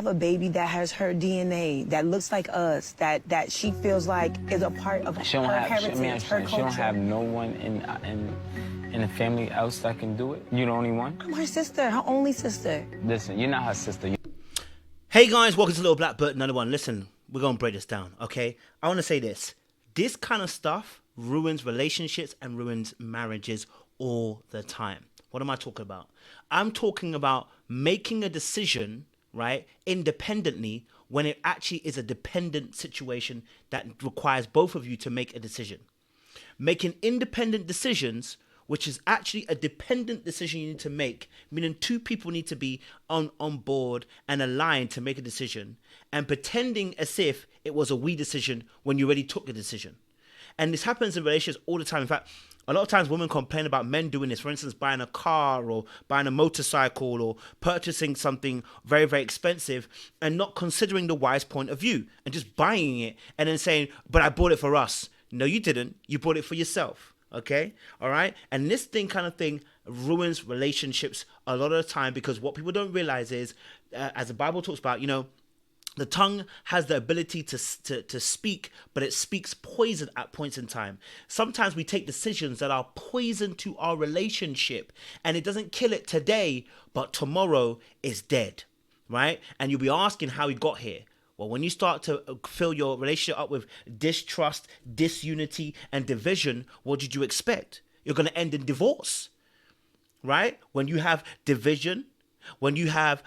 have a baby that has her DNA, that looks like us, that she feels like is a part of her heritage, her culture. She don't have no one in the family else that can do it? You the only one? I'm her sister, her only sister. Listen, you're not her sister. Hey guys, welcome to Little Black Bird Another One. Listen, we're going to break this down, okay? I want to say this. This kind of stuff ruins relationships and ruins marriages all the time. What am I talking about? I'm talking about making a decision, right, independently when it actually is a dependent situation that requires both of you to make a decision. Making independent decisions, which is actually a dependent decision you need to make, meaning two people need to be on board and aligned to make a decision, and pretending as if it was a we decision when you already took the decision. And this happens in relationships all the time. In fact, a lot of times women complain about men doing this. For instance, buying a car or buying a motorcycle or purchasing something very, very expensive and not considering the wise point of view and just buying it and then saying, but I bought it for us. No, you didn't. You bought it for yourself. Okay? All right? And this kind of thing ruins relationships a lot of the time, because what people don't realize is, as the Bible talks about, the tongue has the ability to speak, but it speaks poison at points in time. Sometimes we take decisions that are poison to our relationship, and it doesn't kill it today, but tomorrow is dead, right? And you'll be asking how we got here. Well, when you start to fill your relationship up with distrust, disunity, and division, what did you expect? You're going to end in divorce, right? When you have division, when you have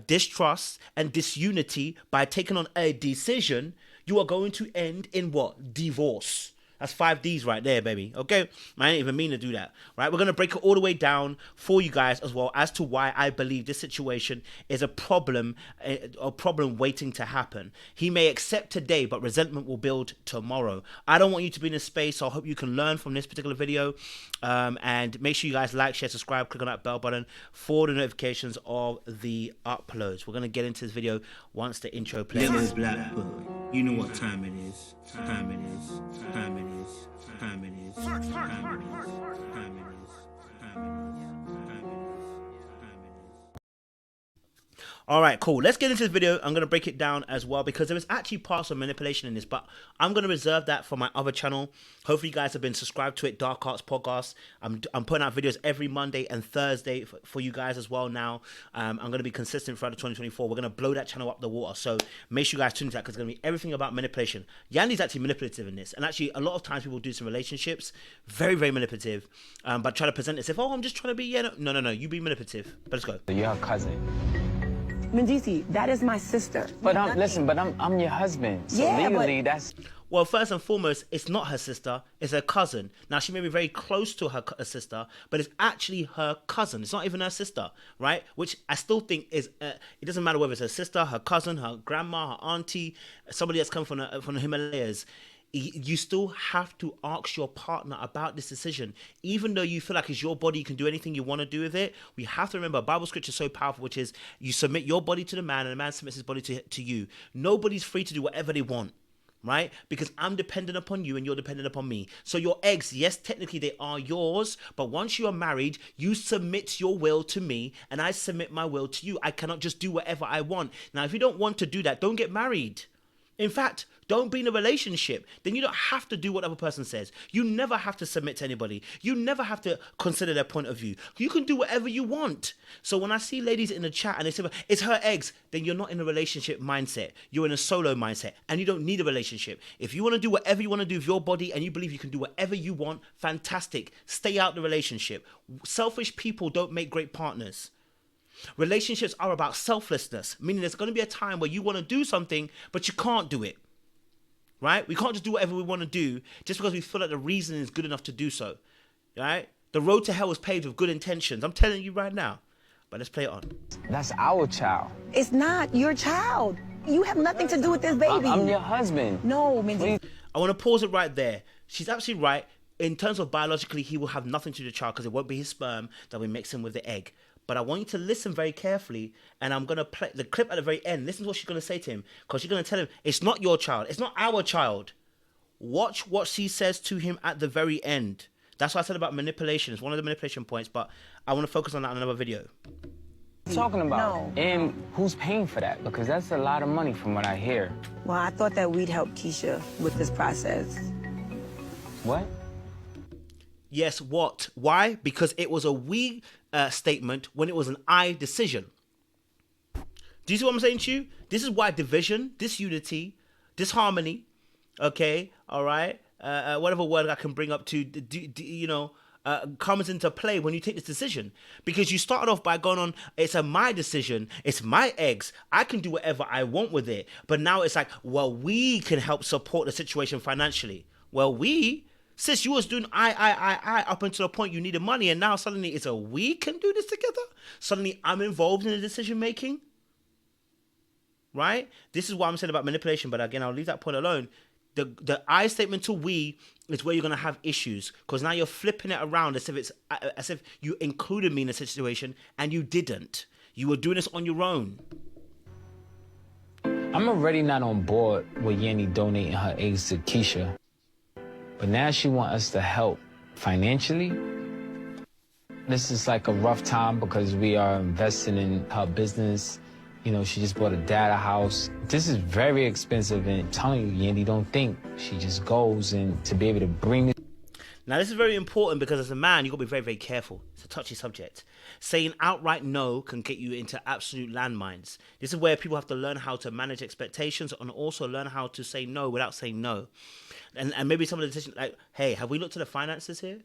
distrust and disunity by taking on a decision, you are going to end in what? Divorce. That's 5 Ds right there, baby. Okay? I didn't even mean to do that. Right? We're going to break it all the way down for you guys as well as to why I believe this situation is a problem waiting to happen. He may accept today, but resentment will build tomorrow. I don't want you to be in a space, so I hope you can learn from this particular video. And make sure you guys like, share, subscribe, click on that bell button for the notifications of the uploads. We're going to get into this video once the intro plays. Little Black Bird, you know what time it is. Time it is. Time it is. Time it is. Time it is. Time it is. Time it is. All right, cool. Let's get into this video. I'm going to break it down as well, because there is actually parts of manipulation in this, but I'm going to reserve that for my other channel. Hopefully you guys have been subscribed to it, Dark Arts Podcast. I'm putting out videos every Monday and Thursday for you guys as well now. I'm going to be consistent throughout 2024. We're going to blow that channel up the water, so make sure you guys tune into that, because it's going to be everything about manipulation. Yandy's actually manipulative in this, and actually a lot of times people do some relationships, very, very manipulative, but try to present it as if, oh, I'm just trying to be, no, you be manipulative. But let's go. You're her cousin. Mendici, that is my sister. But I'm your husband. So Yeah, legally, but that's... Well, first and foremost, it's not her sister, it's her cousin. Now, she may be very close to her sister, but it's actually her cousin. It's not even her sister, right? Which I still think is, it doesn't matter whether it's her sister, her cousin, her grandma, her auntie, somebody that's come from the Himalayas. You still have to ask your partner about this decision. Even though you feel like it's your body, you can do anything you want to do with it. We have to remember, Bible scripture is so powerful, which is you submit your body to the man and the man submits his body to you. Nobody's free to do whatever they want, right? Because I'm dependent upon you and you're dependent upon me. So your eggs, yes, technically they are yours, but once you are married, you submit your will to me and I submit my will to you. I cannot just do whatever I want. Now, if you don't want to do that, don't get married. In fact, don't be in a relationship. Then you don't have to do what the other person says. You never have to submit to anybody. You never have to consider their point of view. You can do whatever you want. So when I see ladies in the chat and they say, it's her eggs, then you're not in a relationship mindset. You're in a solo mindset and you don't need a relationship. If you want to do whatever you want to do with your body and you believe you can do whatever you want, fantastic. Stay out the relationship. Selfish people don't make great partners. Relationships are about selflessness, meaning there's going to be a time where you want to do something, but you can't do it, right? We can't just do whatever we want to do just because we feel like the reason is good enough to do so, right? The road to hell is paved with good intentions. I'm telling you right now, but let's play it on. That's our child. It's not your child. You have nothing to do with this baby. I'm your husband. No, Mendici. I want to pause it right there. She's absolutely right. In terms of biologically, he will have nothing to do with the child because it won't be his sperm that we mix in with the egg. But I want you to listen very carefully, and I'm going to play the clip at the very end. Listen to what she's going to say to him, because she's going to tell him, it's not your child. It's not our child. Watch what she says to him at the very end. That's what I said about manipulation. It's one of the manipulation points, but I want to focus on that in another video. talking about? No. And who's paying for that? Because that's a lot of money from what I hear. Well, I thought that we'd help Keisha with this process. What? Yes, what? Why? Because it was a we statement when it was an I decision. Do you see what I'm saying to you? This is why division, disunity, disharmony, okay, all right, whatever word I can bring up to, comes into play when you take this decision. Because you started off by going on, it's my decision, it's my eggs, I can do whatever I want with it. But now it's like, well, we can help support the situation financially. Well, sis, you was doing I up until the point you needed money, and now suddenly it's a we can do this together? Suddenly I'm involved in the decision making? Right? This is what I'm saying about manipulation, but again, I'll leave that point alone. The I statement to we is where you're going to have issues, because now you're flipping it around as if you included me in a situation and you didn't. You were doing this on your own. I'm already not on board with Yandy donating her eggs to Keisha. But now she wants us to help financially. This is like a rough time because we are investing in her business. You know, she just bought a data house. This is very expensive, and I'm telling you, Yandy, don't think. She just goes, and to be able to bring it. Now, this is very important because as a man, you've got to be very, very careful. It's a touchy subject. Saying outright no can get you into absolute landmines. This is where people have to learn how to manage expectations and also learn how to say no without saying no. And maybe some of the decisions, like, hey, have we looked at the finances here?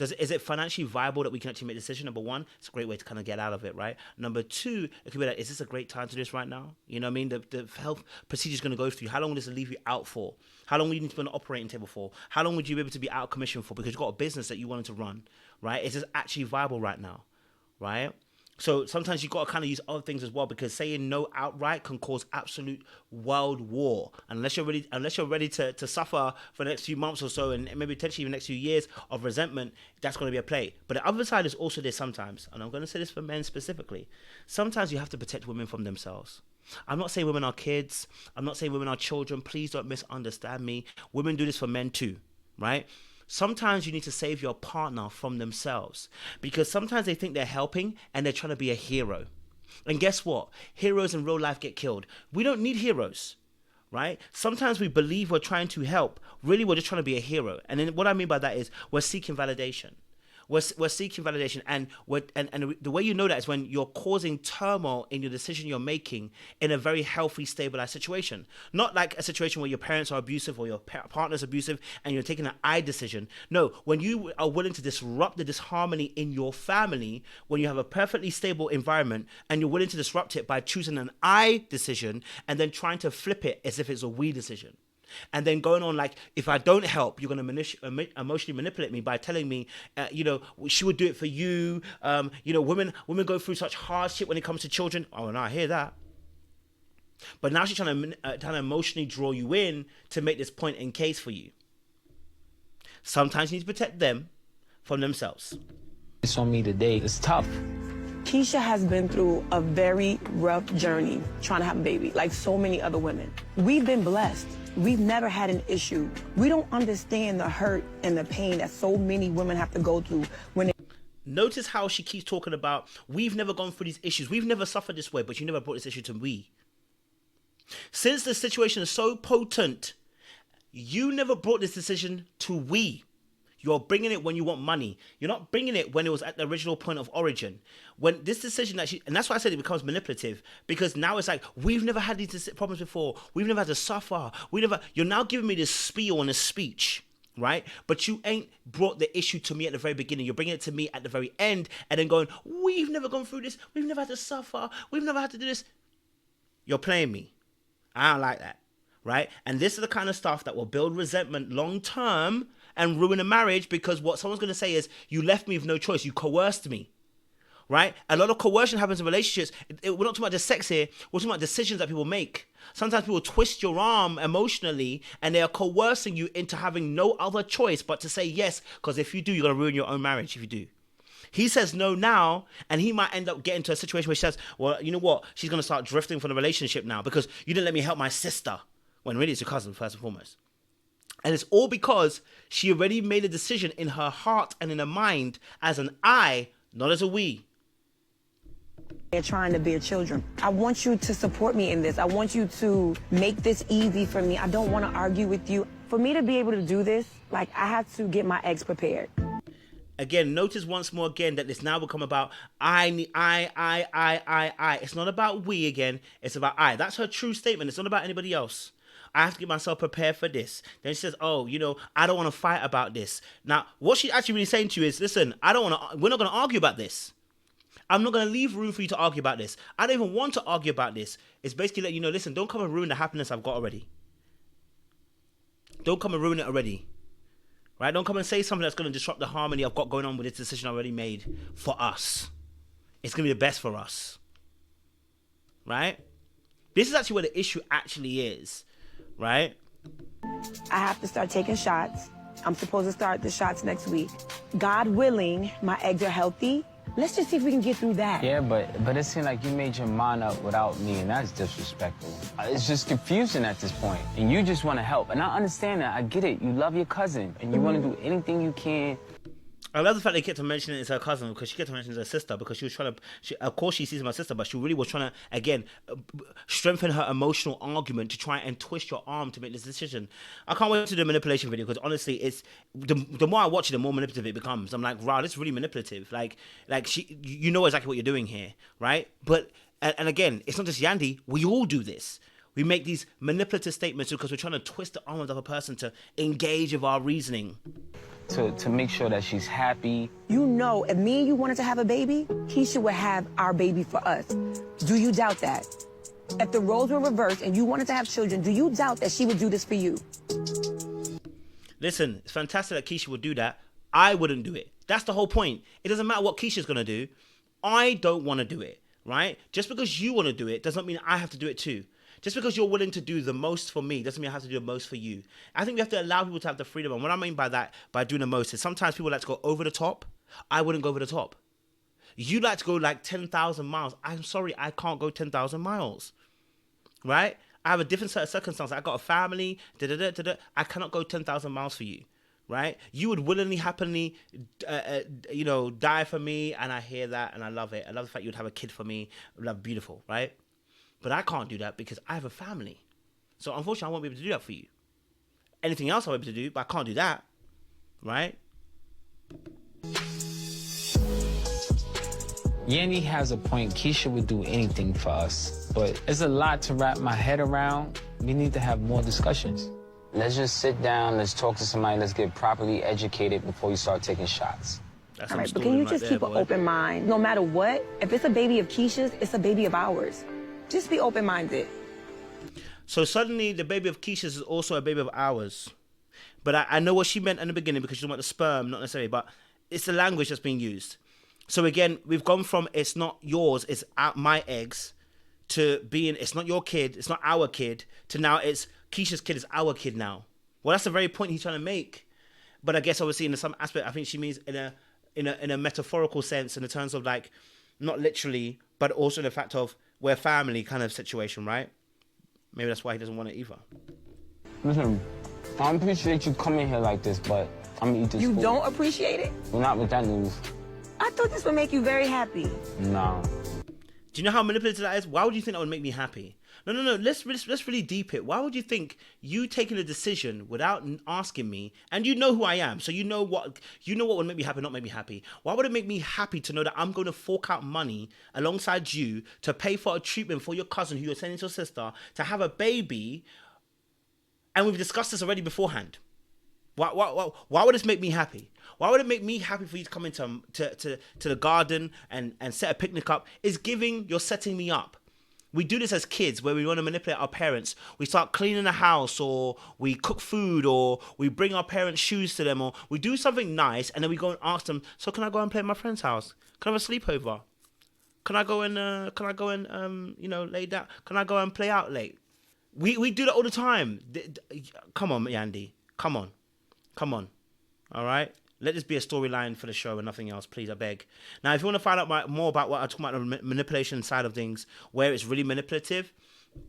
Is it financially viable that we can actually make a decision? Number one, it's a great way to kind of get out of it, right? Number two, it could be like, is this a great time to do this right now? You know what I mean? The health procedure is going to go through. How long will this leave you out for? How long will you need to be on the operating table for? How long would you be able to be out of commission for? Because you've got a business that you wanted to run, right? Is this actually viable right now, right? So sometimes you've got to kind of use other things as well, because saying no outright can cause absolute world war. Unless you're ready to suffer for the next few months or so, and maybe potentially even the next few years of resentment, that's going to be a play. But the other side is also this sometimes, and I'm going to say this for men specifically, sometimes you have to protect women from themselves. I'm not saying women are kids. I'm not saying women are children. Please don't misunderstand me. Women do this for men too, right? Sometimes you need to save your partner from themselves, because sometimes they think they're helping and they're trying to be a hero. And guess what? Heroes in real life get killed. We don't need heroes, right? Sometimes we believe we're trying to help. Really, we're just trying to be a hero. And then what I mean by that is we're seeking validation. We're seeking validation, and the way you know that is when you're causing turmoil in your decision you're making in a very healthy, stabilized situation. Not like a situation where your parents are abusive or your partner's abusive and you're taking an I decision. No, when you are willing to disrupt the disharmony in your family, when you have a perfectly stable environment and you're willing to disrupt it by choosing an I decision and then trying to flip it as if it's a we decision. And then going on like, if I don't help, you're going to emotionally manipulate me by telling me, she would do it for you. Women go through such hardship when it comes to children. Oh, no, I hear that. But now she's trying to emotionally draw you in to make this point in case for you. Sometimes you need to protect them from themselves. It's on me today. It's tough. Keisha has been through a very rough journey trying to have a baby, like so many other women. We've been blessed. We've never had an issue. We don't understand the hurt and the pain that so many women have to go through when they... Notice how she keeps talking about, we've never gone through these issues. We've never suffered this way, but you never brought this issue to me. Since the situation is so potent, you never brought this decision to we. You're bringing it when you want money. You're not bringing it when it was at the original point of origin. When this decision and that's why I said it becomes manipulative, because now it's like, we've never had these problems before. We've never had to suffer. You're now giving me this spiel and a speech, right? But you ain't brought the issue to me at the very beginning. You're bringing it to me at the very end and then going, we've never gone through this. We've never had to suffer. We've never had to do this. You're playing me. I don't like that, right? And this is the kind of stuff that will build resentment long term and ruin a marriage, because what someone's going to say is, you left me with no choice. You coerced me, right? A lot of coercion happens in relationships. We're not talking about just sex here. We're talking about decisions that people make. Sometimes people twist your arm emotionally and they are coercing you into having no other choice but to say yes, because if you do, you're going to ruin your own marriage if you do. He says no now, and he might end up getting to a situation where she says, well, you know what? She's going to start drifting from the relationship now because you didn't let me help my sister. When really it's your cousin, first and foremost. And it's all because she already made a decision in her heart and in her mind as an I, not as a we. They're trying to bear children. I want you to support me in this. I want you to make this easy for me. I don't want to argue with you. For me to be able to do this, like, I had to get my eggs prepared. Again, notice once more again that it's now become about I. It's not about we again. It's about I. That's her true statement. It's not about anybody else. I have to get myself prepared for this. Then she says, oh, you know, I don't want to fight about this. Now, what she's actually really saying to you is, listen, we're not going to argue about this. I'm not going to leave room for you to argue about this. I don't even want to argue about this. It's basically letting you know, listen, don't come and ruin the happiness I've got already. Don't come and ruin it already. Right? Don't come and say something that's going to disrupt the harmony I've got going on with this decision I already made for us. It's going to be the best for us. Right? This is actually where the issue actually is. Right? I have to start taking shots. I'm supposed to start the shots next week. God willing, my eggs are healthy. Let's just see if we can get through that. Yeah, but it seemed like you made your mind up without me, and that's disrespectful. It's just confusing at this point, and you just want to help. And I understand that. I get it. You love your cousin, and you want to do anything you can. I love the fact they kept on mentioning it's her cousin, because she kept on mentioning her sister, because she was trying to, of course she sees my sister, but she really was trying to, again, strengthen her emotional argument to try and twist your arm to make this decision. I can't wait to do the manipulation video, because honestly, it's the more I watch it, the more manipulative it becomes. I'm like, wow, this is really manipulative. Like you know exactly what you're doing here, right? But, and again, it's not just Yandy, we all do this. We make these manipulative statements because we're trying to twist the arm of the other person to engage with our reasoning. To make sure that she's happy. You know, if me and you wanted to have a baby, Keisha would have our baby for us. Do you doubt that? If the roles were reversed and you wanted to have children, do you doubt that she would do this for you? Listen, it's fantastic that Keisha would do that. I wouldn't do it. That's the whole point. It doesn't matter what Keisha's going to do. I don't want to do it, right? Just because you want to do it doesn't mean I have to do it too. Just because you're willing to do the most for me doesn't mean I have to do the most for you. I think we have to allow people to have the freedom. And what I mean by that, by doing the most, is sometimes people like to go over the top. I wouldn't go over the top. You like to go like 10,000 miles. I'm sorry, I can't go 10,000 miles. Right? I have a different set of circumstances. I got a family. I cannot go 10,000 miles for you. Right? You would willingly, happily, die for me. And I hear that and I love it. I love the fact you would have a kid for me. Love, beautiful. Right? But I can't do that because I have a family. So unfortunately, I won't be able to do that for you. Anything else I'll be able to do, but I can't do that. Right? Yandy has a point. Keisha would do anything for us. But it's a lot to wrap my head around. We need to have more discussions. Let's just sit down, let's talk to somebody, let's get properly educated before you start taking shots. That's all right, but can you just keep an open mind? No matter what, if it's a baby of Keisha's, it's a baby of ours. Just be open-minded. So suddenly the baby of Keisha's is also a baby of ours. But I know what she meant in the beginning because she talking about the sperm, not necessarily, but it's the language that's being used. So again, we've gone from it's not yours, it's my eggs, to being it's not your kid, it's not our kid, to now it's Keisha's kid is our kid now. Well, that's the very point he's trying to make. But I guess obviously in some aspect, I think she means in a metaphorical sense, in the terms of like, not literally, but also the fact of we're family kind of situation, right? Maybe that's why he doesn't want it either. Listen, I appreciate you coming here like this, but I'm gonna eat this food. You don't appreciate it? Well, not with that news. I thought this would make you very happy. No. Do you know how manipulative that is? Why would you think that would make me happy? No. Let's really deep it. Why would you think you taking a decision without asking me, and you know who I am, so you know what would make me happy, not make me happy. Why would it make me happy to know that I'm going to fork out money alongside you to pay for a treatment for your cousin who you're sending to your sister to have a baby? And we've discussed this already beforehand. Why would this make me happy? Why would it make me happy for you to come into to the garden and set a picnic up? You're setting me up. We do this as kids where we want to manipulate our parents. We start cleaning the house, or we cook food, or we bring our parents' shoes to them, or we do something nice, and then we go and ask them, so can I go and play at my friend's house? Can I have a sleepover? Can I go and lay down? Can I go and play out late? We do that all the time. Come on, Yandy. Come on. All right? Let this be a storyline for the show and nothing else, please, I beg. Now, if you want to find out more about what I talk about, the manipulation side of things, where it's really manipulative,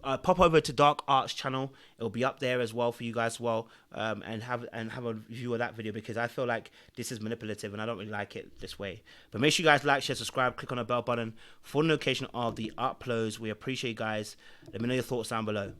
pop over to Dark Arts channel. It'll be up there as well for you guys as well, and have a view of that video, because I feel like this is manipulative and I don't really like it this way. But make sure you guys like, share, subscribe, click on the bell button for the notification of the uploads. We appreciate you guys. Let me know your thoughts down below.